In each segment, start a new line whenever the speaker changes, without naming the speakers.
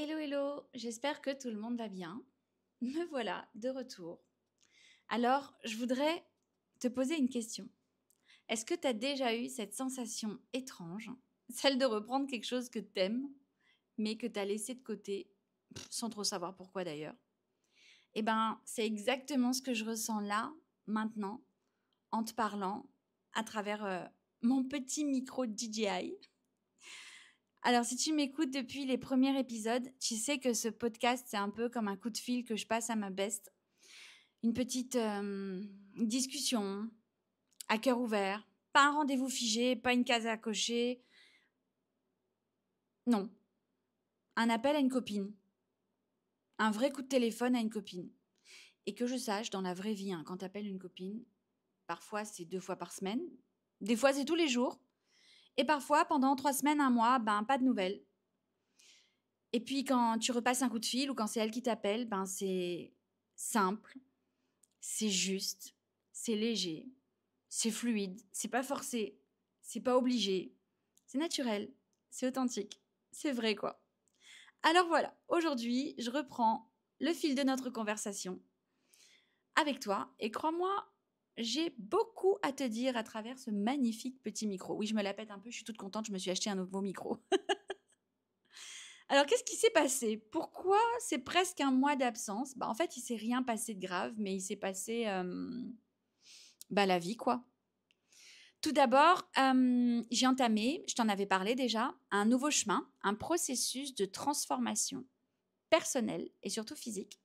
Hello, hello, j'espère que tout le monde va bien. Me voilà de retour. Alors, je voudrais te poser une question. Est-ce que tu as déjà eu cette sensation étrange, celle de reprendre quelque chose que t'aimes, mais que tu as laissé de côté, sans trop savoir pourquoi d'ailleurs? Eh ben, c'est exactement ce que je ressens là, maintenant, en te parlant, à travers mon petit micro DJI. Alors, si tu m'écoutes depuis les premiers épisodes, tu sais que ce podcast, c'est un peu comme un coup de fil que je passe à ma best. Une petite discussion à cœur ouvert. Pas un rendez-vous figé, pas une case à cocher. Non. Un appel à une copine. Un vrai coup de téléphone à une copine. Et que je sache, dans la vraie vie, hein, quand tu appelles une copine, parfois c'est 2 fois par semaine. Des fois, c'est tous les jours. Et parfois, pendant 3 semaines, un mois, ben, pas de nouvelles. Et puis, quand tu repasses un coup de fil ou quand c'est elle qui t'appelle, ben, c'est simple, c'est juste, c'est léger, c'est fluide, c'est pas forcé, c'est pas obligé, c'est naturel, c'est authentique, c'est vrai quoi. Alors voilà, aujourd'hui, je reprends le fil de notre conversation avec toi et crois-moi, j'ai beaucoup à te dire à travers ce magnifique petit micro. Oui, je me la pète un peu, je suis toute contente, je me suis acheté un nouveau micro. Alors, qu'est-ce qui s'est passé? Pourquoi c'est presque un mois d'absence? En fait, il s'est rien passé de grave, mais il s'est passé la vie, quoi. Tout d'abord, j'ai entamé, je t'en avais parlé déjà, un nouveau chemin, un processus de transformation personnelle et surtout physique.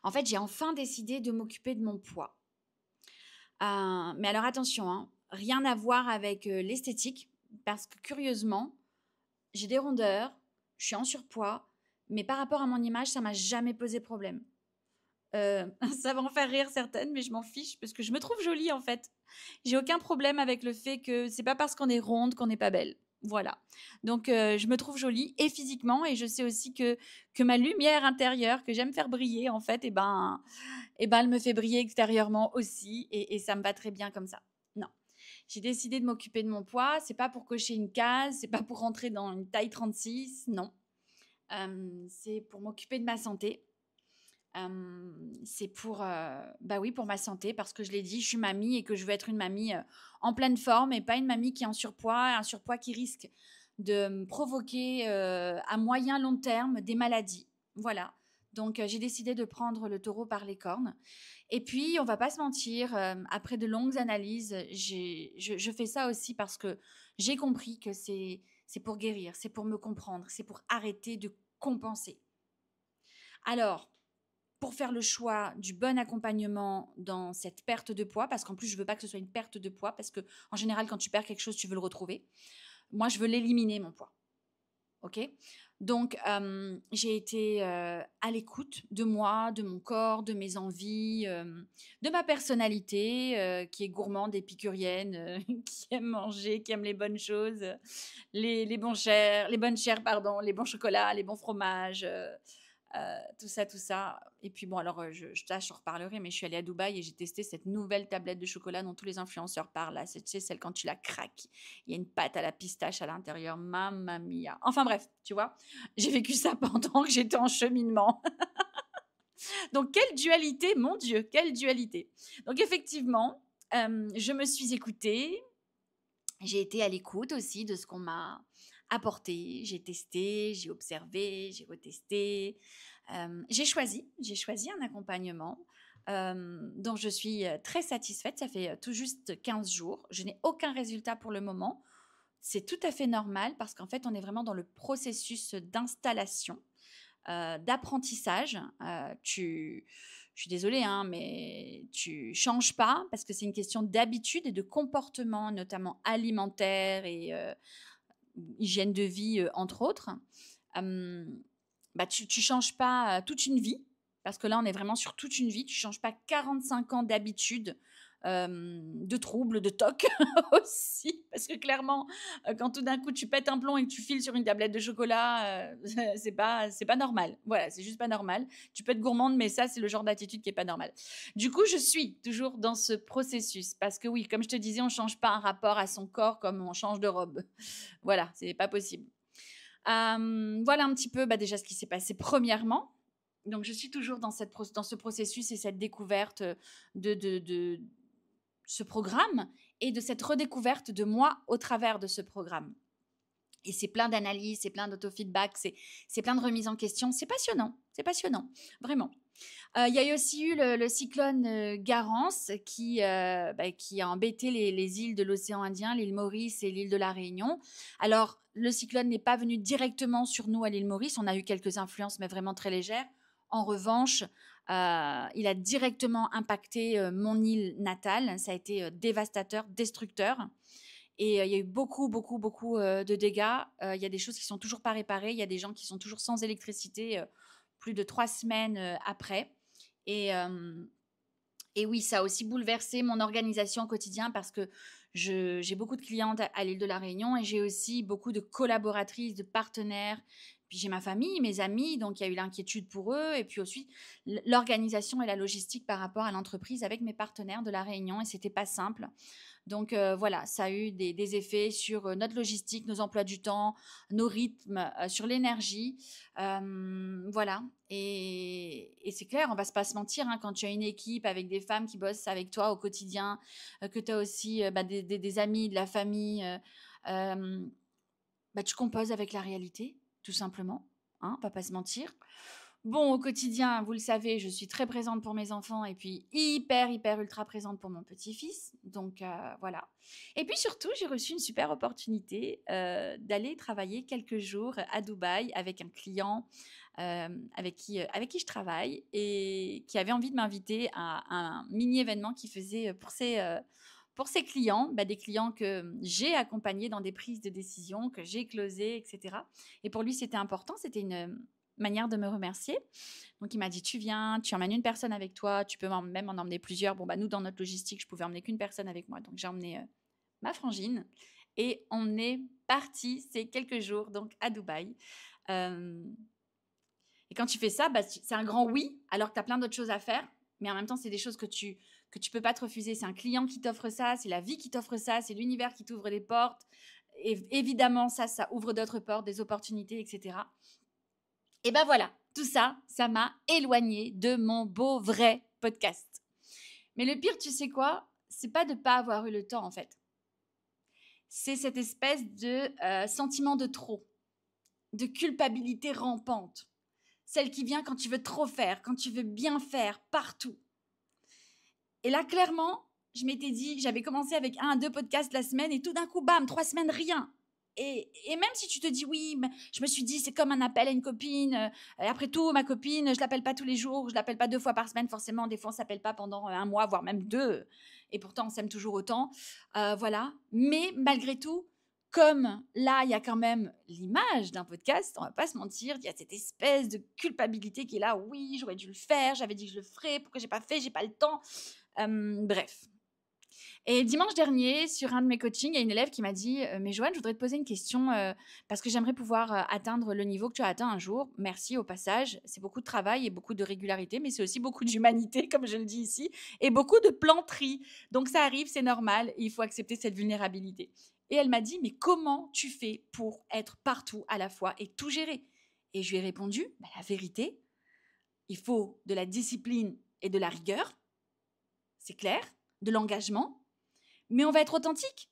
En fait, j'ai enfin décidé de m'occuper de mon poids. Mais alors attention, hein, rien à voir avec l'esthétique, parce que curieusement, j'ai des rondeurs, je suis en surpoids, mais par rapport à mon image, ça m'a jamais posé problème. Ça va en faire rire certaines, mais je m'en fiche parce que je me trouve jolie en fait. J'ai aucun problème avec le fait que c'est pas parce qu'on est ronde qu'on n'est pas belle. Voilà. Donc je me trouve jolie et physiquement et je sais aussi que ma lumière intérieure que j'aime faire briller en fait, elle me fait briller extérieurement aussi et ça me va très bien comme ça. Non. J'ai décidé de m'occuper de mon poids, c'est pas pour cocher une case, c'est pas pour rentrer dans une taille 36, non. C'est pour m'occuper de ma santé. C'est pour ma santé, parce que je l'ai dit, je suis mamie et que je veux être une mamie en pleine forme et pas une mamie qui est en surpoids, un surpoids qui risque de me provoquer à moyen long terme des maladies. Voilà. Donc j'ai décidé de prendre le taureau par les cornes. Et puis on va pas se mentir, après de longues analyses, je fais ça aussi parce que j'ai compris que c'est pour guérir, c'est pour me comprendre, c'est pour arrêter de compenser. Alors, pour faire le choix du bon accompagnement dans cette perte de poids, parce qu'en plus, je veux pas que ce soit une perte de poids, parce que en général, quand tu perds quelque chose, tu veux le retrouver. Moi, je veux l'éliminer, mon poids. OK? Donc, j'ai été à l'écoute de moi, de mon corps, de mes envies, de ma personnalité, qui est gourmande, épicurienne, qui aime manger, qui aime les bonnes choses, les bonnes chairs, pardon, les bons chocolats, les bons fromages, tout ça, tout ça. Et puis bon, alors je reparlerai, mais je suis allée à Dubaï et j'ai testé cette nouvelle tablette de chocolat dont tous les influenceurs parlent. Là, c'est, tu sais, celle quand tu la craques, il y a une pâte à la pistache à l'intérieur. Mamma mia. Enfin bref, tu vois, j'ai vécu ça pendant que j'étais en cheminement. Donc quelle dualité, mon Dieu, quelle dualité. Donc effectivement, je me suis écoutée. J'ai été à l'écoute aussi de ce qu'on m'a apporté. J'ai testé, j'ai observé, j'ai retesté. J'ai choisi un accompagnement dont je suis très satisfaite. Ça fait tout juste 15 jours. Je n'ai aucun résultat pour le moment. C'est tout à fait normal parce qu'en fait, on est vraiment dans le processus d'installation, d'apprentissage. Je suis désolée, hein, mais tu changes pas parce que c'est une question d'habitude et de comportement, notamment alimentaire et hygiène de vie, entre autres. Tu changes pas toute une vie, parce que là, on est vraiment sur toute une vie. Tu changes pas 45 ans d'habitude, de troubles, de tocs aussi. Parce que clairement, quand tout d'un coup, tu pètes un plomb et que tu files sur une tablette de chocolat, c'est pas normal. Voilà, c'est juste pas normal. Tu peux être gourmande, mais ça, c'est le genre d'attitude qui est pas normal. Du coup, je suis toujours dans ce processus. Parce que oui, comme je te disais, on change pas un rapport à son corps comme on change de robe. Voilà, c'est pas possible. Voilà un petit peu déjà ce qui s'est passé premièrement. Donc, je suis toujours dans ce processus et cette découverte de ce programme et de cette redécouverte de moi au travers de ce programme. Et c'est plein d'analyses, c'est plein d'autofeedback, c'est plein de remises en question. C'est passionnant, vraiment. Il y a aussi eu le cyclone Garance qui a embêté les îles de l'océan Indien, l'île Maurice et l'île de la Réunion. Alors, le cyclone n'est pas venu directement sur nous à l'île Maurice. On a eu quelques influences, mais vraiment très légères. En revanche, il a directement impacté mon île natale. Ça a été dévastateur, destructeur. Et il y a eu beaucoup de dégâts. Il y a des choses qui sont toujours pas réparées. Il y a des gens qui sont toujours sans électricité plus de 3 semaines après. Et oui, ça a aussi bouleversé mon organisation au quotidien parce que j'ai beaucoup de clientes à l'île de la Réunion et j'ai aussi beaucoup de collaboratrices, de partenaires. Puis j'ai ma famille, mes amis, donc il y a eu l'inquiétude pour eux. Et puis aussi l'organisation et la logistique par rapport à l'entreprise avec mes partenaires de la Réunion. Et c'était pas simple. Donc voilà, ça a eu des effets sur notre logistique, nos emplois du temps, nos rythmes, sur l'énergie. Voilà. Et c'est clair, on va pas se mentir, hein, quand tu as une équipe avec des femmes qui bossent avec toi au quotidien, que tu as aussi des amis, de la famille, tu composes avec la réalité, tout simplement. Hein, on va pas se mentir. Bon, au quotidien, vous le savez, je suis très présente pour mes enfants et puis hyper, ultra présente pour mon petit-fils. Donc, voilà. Et puis surtout, j'ai reçu une super opportunité d'aller travailler quelques jours à Dubaï avec un client avec qui je travaille et qui avait envie de m'inviter à un mini-événement qu'il faisait pour ses clients, des clients que j'ai accompagnés dans des prises de décision, que j'ai closées, etc. Et pour lui, c'était important, c'était une manière de me remercier. Donc, il m'a dit, tu viens, tu emmènes une personne avec toi, tu peux même en emmener plusieurs. Bon, nous, dans notre logistique, je pouvais emmener qu'une personne avec moi. Donc, j'ai emmené ma frangine et on est parti ces quelques jours donc à Dubaï. Et quand tu fais ça, c'est un grand oui, alors que tu as plein d'autres choses à faire. Mais en même temps, c'est des choses que tu peux pas te refuser. C'est un client qui t'offre ça, c'est la vie qui t'offre ça, c'est l'univers qui t'ouvre les portes. Et évidemment, ça ouvre d'autres portes, des opportunités, etc. Et voilà, tout ça, ça m'a éloignée de mon beau, vrai podcast. Mais le pire, tu sais quoi? C'est pas de pas avoir eu le temps, en fait. C'est cette espèce de sentiment de trop, de culpabilité rampante. Celle qui vient quand tu veux trop faire, quand tu veux bien faire, partout. Et là, clairement, je m'étais dit, j'avais commencé avec 1 à 2 podcasts la semaine et tout d'un coup, bam, 3 semaines, rien. Et même si tu te dis oui, mais je me suis dit c'est comme un appel à une copine. Et après tout, ma copine, je l'appelle pas tous les jours, je l'appelle pas 2 fois par semaine forcément. Des fois, on s'appelle pas pendant 1 mois, voire même 2. Et pourtant, on s'aime toujours autant. Voilà. Mais malgré tout, comme là, il y a quand même l'image d'un podcast, on va pas se mentir, il y a cette espèce de culpabilité qui est là. Oui, j'aurais dû le faire, j'avais dit que je le ferais, pourquoi j'ai pas fait, j'ai pas le temps. Bref. Et dimanche dernier, sur un de mes coachings, il y a une élève qui m'a dit mais Joanne, je voudrais te poser une question parce que j'aimerais pouvoir atteindre le niveau que tu as atteint un jour. Merci au passage. C'est beaucoup de travail et beaucoup de régularité, mais c'est aussi beaucoup d'humanité, comme je le dis ici, et beaucoup de planterie. Donc ça arrive, c'est normal. Il faut accepter cette vulnérabilité. Et elle m'a dit mais comment tu fais pour être partout à la fois et tout gérer? Et je lui ai répondu la vérité, il faut de la discipline et de la rigueur. C'est clair, de l'engagement, mais on va être authentique.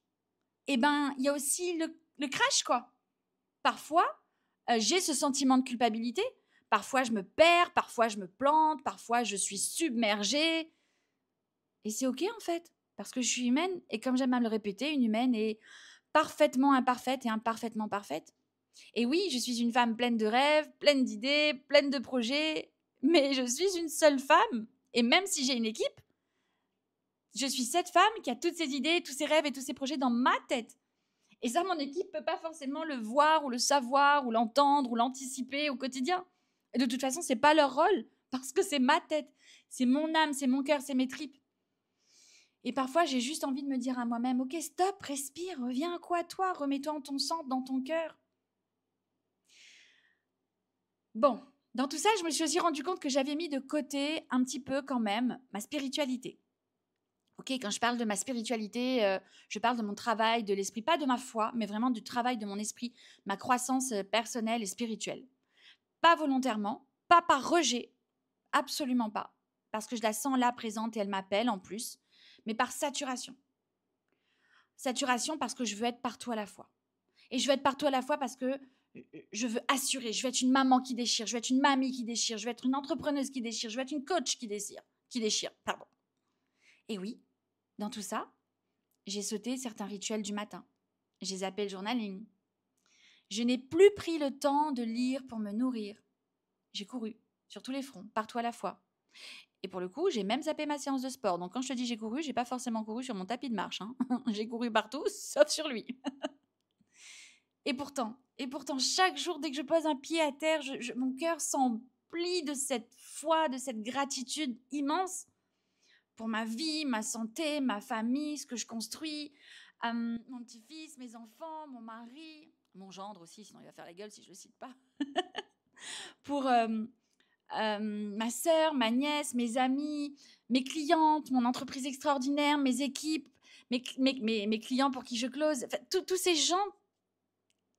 Il y a aussi le crash, quoi. Parfois, j'ai ce sentiment de culpabilité. Parfois, je me perds, parfois, je me plante, parfois, je suis submergée. Et c'est OK, en fait, parce que je suis humaine. Et comme j'aime à me le répéter, une humaine est parfaitement imparfaite et imparfaitement parfaite. Et oui, je suis une femme pleine de rêves, pleine d'idées, pleine de projets, mais je suis une seule femme. Et même si j'ai une équipe, je suis cette femme qui a toutes ses idées, tous ses rêves et tous ses projets dans ma tête. Et ça, mon équipe ne peut pas forcément le voir ou le savoir ou l'entendre ou l'anticiper au quotidien. Et de toute façon, ce n'est pas leur rôle parce que c'est ma tête, c'est mon âme, c'est mon cœur, c'est mes tripes. Et parfois, j'ai juste envie de me dire à moi-même, ok, stop, respire, reviens à toi, remets-toi en ton centre, dans ton cœur. Bon, dans tout ça, je me suis aussi rendu compte que j'avais mis de côté un petit peu quand même ma spiritualité. Ok, quand je parle de ma spiritualité, je parle de mon travail, de l'esprit, pas de ma foi, mais vraiment du travail de mon esprit, ma croissance personnelle et spirituelle. Pas volontairement, pas par rejet, absolument pas, parce que je la sens là présente et elle m'appelle en plus, mais par saturation. Saturation parce que je veux être partout à la fois. Et je veux être partout à la fois parce que je veux assurer, je veux être une maman qui déchire, je veux être une mamie qui déchire, je veux être une entrepreneuse qui déchire, je veux être une coach qui déchire, pardon. Et oui, dans tout ça, j'ai sauté certains rituels du matin. J'ai zappé le journaling. Je n'ai plus pris le temps de lire pour me nourrir. J'ai couru sur tous les fronts, partout à la fois. Et pour le coup, j'ai même zappé ma séance de sport. Donc quand je te dis j'ai couru, j'ai pas forcément couru sur mon tapis de marche, hein. J'ai couru partout, sauf sur lui. Et pourtant, chaque jour, dès que je pose un pied à terre, mon cœur s'emplit de cette foi, de cette gratitude immense pour ma vie, ma santé, ma famille, ce que je construis, mon petit-fils, mes enfants, mon mari, mon gendre aussi, sinon il va faire la gueule si je le cite pas, pour ma sœur, ma nièce, mes amis, mes clientes, mon entreprise extraordinaire, mes équipes, mes clients pour qui je close, enfin, tous ces gens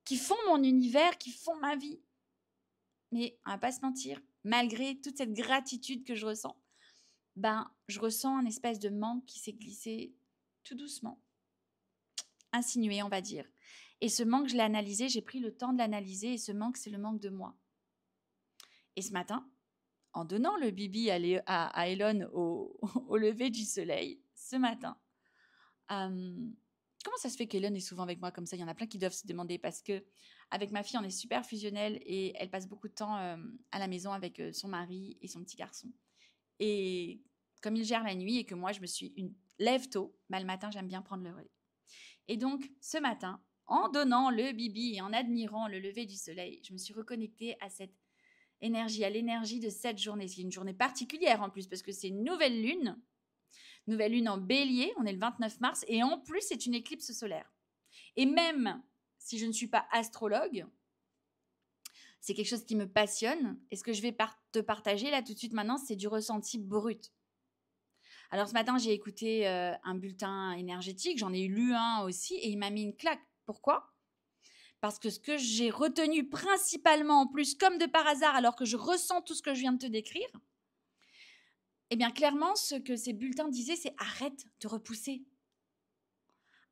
qui font mon univers, qui font ma vie. Mais on va pas se mentir, malgré toute cette gratitude que je ressens, ben, je ressens un espèce de manque qui s'est glissé tout doucement, insinué, on va dire. Et ce manque, je l'ai analysé, j'ai pris le temps de l'analyser, et ce manque, c'est le manque de moi. Et ce matin, en donnant le bibi à Elon au lever du soleil, ce matin, comment ça se fait qu'Elon est souvent avec moi comme ça? Il y en a plein qui doivent se demander parce que avec ma fille, on est super fusionnels et elle passe beaucoup de temps à la maison avec son mari et son petit garçon. Et comme il gère la nuit et que moi, je me suis lève tôt, bah, le matin, j'aime bien prendre le relais. Et donc, ce matin, en donnant le bibi et en admirant le lever du soleil, je me suis reconnectée à cette énergie, à l'énergie de cette journée. C'est une journée particulière en plus parce que c'est une nouvelle lune en bélier, on est le 29 mars, et en plus, c'est une éclipse solaire. Et même si je ne suis pas astrologue, c'est quelque chose qui me passionne, et ce que je vais te partager là tout de suite maintenant, c'est du ressenti brut. Alors ce matin, j'ai écouté un bulletin énergétique, j'en ai lu un aussi, et il m'a mis une claque. Pourquoi ? Parce que ce que j'ai retenu principalement, en plus, comme de par hasard, alors que je ressens tout ce que je viens de te décrire, eh bien clairement, ce que ces bulletins disaient, c'est arrête de repousser.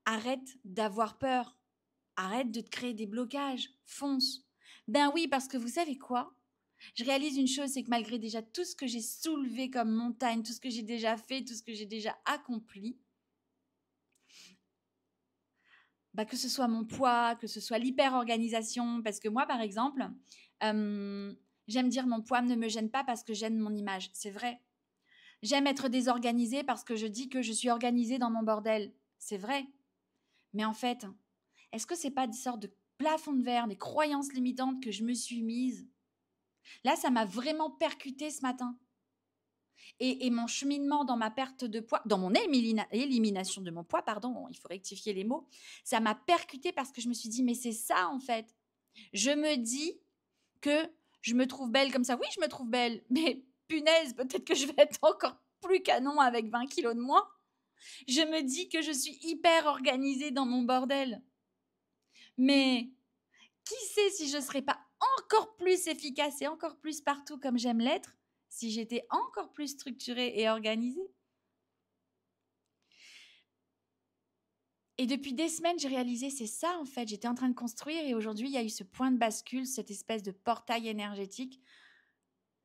Arrête d'avoir peur. Arrête de te créer des blocages. Fonce. Ben oui, parce que vous savez quoi ? Je réalise une chose, c'est que malgré déjà tout ce que j'ai soulevé comme montagne, tout ce que j'ai déjà fait, tout ce que j'ai déjà accompli, bah que ce soit mon poids, que ce soit l'hyper-organisation, parce que moi, par exemple, j'aime dire mon poids ne me gêne pas parce que j'aime mon image. C'est vrai. J'aime être désorganisée parce que je dis que je suis organisée dans mon bordel. C'est vrai. Mais en fait, est-ce que c'est pas des sortes de plafonds de verre, des croyances limitantes que je me suis mise ? Là, ça m'a vraiment percuté ce matin. Et mon cheminement dans ma perte de poids, dans mon élimination de mon poids, pardon, il faut rectifier les mots, ça m'a percuté parce que je me suis dit, mais c'est ça en fait. Je me dis que je me trouve belle comme ça. Oui, je me trouve belle, mais punaise, peut-être que je vais être encore plus canon avec 20 kilos de moins. Je me dis que je suis hyper organisée dans mon bordel. Mais qui sait si je ne serais pas encore plus efficace et encore plus partout comme j'aime l'être si j'étais encore plus structurée et organisée. Et depuis des semaines, j'ai réalisé, c'est ça en fait, j'étais en train de construire et aujourd'hui, il y a eu ce point de bascule, cette espèce de portail énergétique.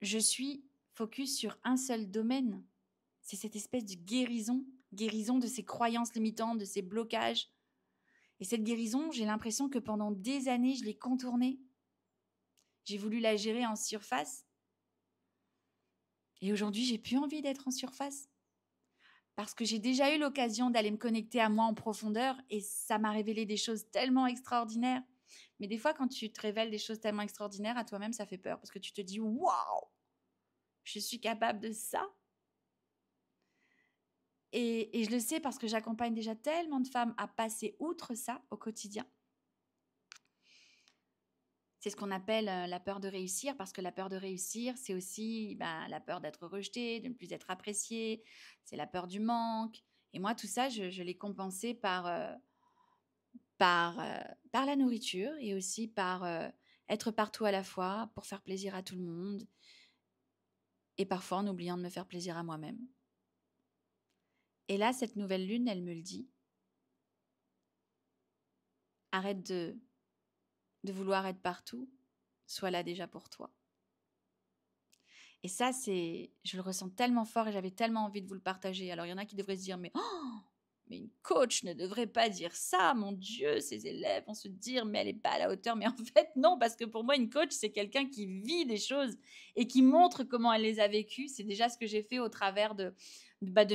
Je suis focus sur un seul domaine. C'est cette espèce de guérison de ces croyances limitantes, de ces blocages. Et cette guérison, j'ai l'impression que pendant des années, je l'ai contournée. J'ai voulu la gérer en surface. Et aujourd'hui, j'ai plus envie d'être en surface. Parce que j'ai déjà eu l'occasion d'aller me connecter à moi en profondeur et ça m'a révélé des choses tellement extraordinaires. Mais des fois, quand tu te révèles des choses tellement extraordinaires, à toi-même, ça fait peur parce que tu te dis « Waouh, je suis capable de ça !» Et je le sais parce que j'accompagne déjà tellement de femmes à passer outre ça au quotidien. C'est ce qu'on appelle la peur de réussir, parce que la peur de réussir, c'est aussi la peur d'être rejeté, de ne plus être apprécié, c'est la peur du manque. Et moi, tout ça, je l'ai compensé par la nourriture et aussi par être partout à la fois pour faire plaisir à tout le monde et parfois en oubliant de me faire plaisir à moi-même. Et là, cette nouvelle lune, elle me le dit. Arrête de vouloir être partout, sois là déjà pour toi. Et ça, je le ressens tellement fort et j'avais tellement envie de vous le partager. Alors, il y en a qui devraient se dire, mais une coach ne devrait pas dire ça, mon Dieu, ses élèves vont se dire, mais elle n'est pas à la hauteur. Mais en fait, non, parce que pour moi, une coach, c'est quelqu'un qui vit des choses et qui montre comment elle les a vécues. C'est déjà ce que j'ai fait au travers de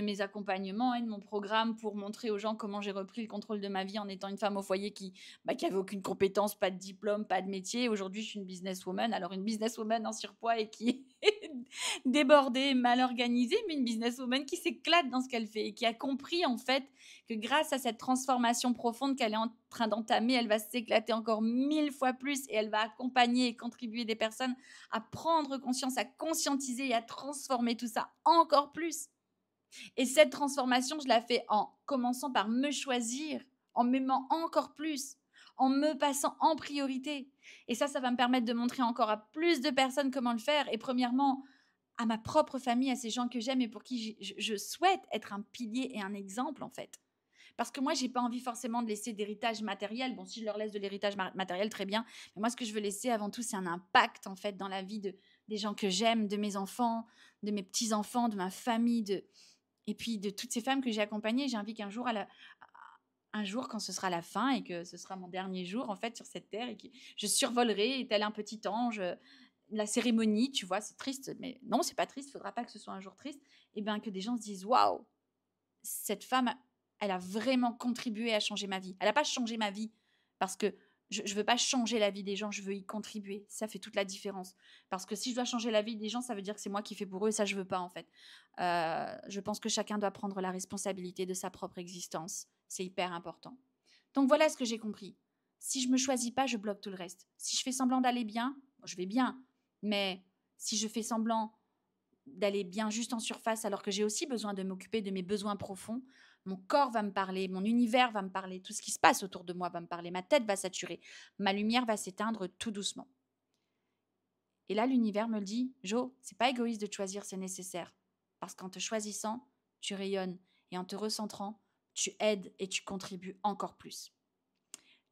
mes accompagnements et de mon programme pour montrer aux gens comment j'ai repris le contrôle de ma vie en étant une femme au foyer qui avait aucune compétence, pas de diplôme, pas de métier. Aujourd'hui, je suis une businesswoman. Alors, une businesswoman en surpoids et qui est débordée, mal organisée, mais une businesswoman qui s'éclate dans ce qu'elle fait et qui a compris en fait que grâce à cette transformation profonde qu'elle est en train d'entamer, elle va s'éclater encore 1000 fois plus et elle va accompagner et contribuer des personnes à prendre conscience, à conscientiser et à transformer tout ça encore plus. Et cette transformation, je la fais en commençant par me choisir, en m'aimant encore plus, en me passant en priorité. Et ça va me permettre de montrer encore à plus de personnes comment le faire. Et premièrement, à ma propre famille, à ces gens que j'aime et pour qui je souhaite être un pilier et un exemple, en fait. Parce que moi, j'ai pas envie forcément de laisser d'héritage matériel. Bon, si je leur laisse de l'héritage matériel, très bien. Mais moi, ce que je veux laisser avant tout, c'est un impact, en fait, dans la vie des gens que j'aime, de mes enfants, de mes petits-enfants, de ma famille, et puis de toutes ces femmes que j'ai accompagnées. J'ai envie qu'un jour, un jour, quand ce sera la fin et que ce sera mon dernier jour, en fait, sur cette terre, et que je survolerai, tel un petit ange, la cérémonie, tu vois, c'est triste, mais non, c'est pas triste, il faudra pas que ce soit un jour triste, et bien que des gens se disent, waouh, cette femme, elle a vraiment contribué à changer ma vie. Elle n'a pas changé ma vie parce que je ne veux pas changer la vie des gens, je veux y contribuer. Ça fait toute la différence. Parce que si je dois changer la vie des gens, ça veut dire que c'est moi qui fais pour eux et ça, je ne veux pas en fait. Je pense que chacun doit prendre la responsabilité de sa propre existence. C'est hyper important. Donc voilà ce que j'ai compris. Si je ne me choisis pas, je bloque tout le reste. Si je fais semblant d'aller bien, je vais bien. Mais si je fais semblant d'aller bien juste en surface alors que j'ai aussi besoin de m'occuper de mes besoins profonds, mon corps va me parler, mon univers va me parler, tout ce qui se passe autour de moi va me parler, ma tête va saturer, ma lumière va s'éteindre tout doucement. Et là, l'univers me le dit, Jo, c'est pas égoïste de te choisir, c'est nécessaire. Parce qu'en te choisissant, tu rayonnes et en te recentrant, tu aides et tu contribues encore plus.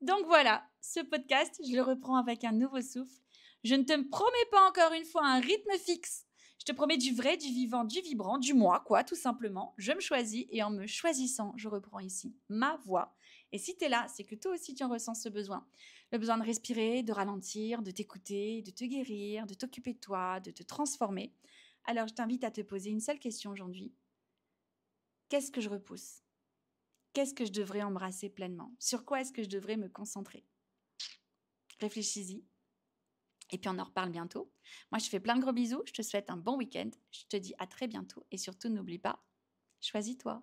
Donc voilà, ce podcast, je le reprends avec un nouveau souffle. Je ne te promets pas encore une fois un rythme fixe. Je te promets du vrai, du vivant, du vibrant, du moi, quoi, tout simplement. Je me choisis et en me choisissant, je reprends ici ma voix. Et si tu es là, c'est que toi aussi tu en ressens ce besoin. Le besoin de respirer, de ralentir, de t'écouter, de te guérir, de t'occuper de toi, de te transformer. Alors je t'invite à te poser une seule question aujourd'hui. Qu'est-ce que je repousse ? Qu'est-ce que je devrais embrasser pleinement ? Sur quoi est-ce que je devrais me concentrer ? Réfléchis-y. Et puis on en reparle bientôt. Moi, je te fais plein de gros bisous. Je te souhaite un bon week-end. Je te dis à très bientôt. Et surtout, n'oublie pas, choisis-toi.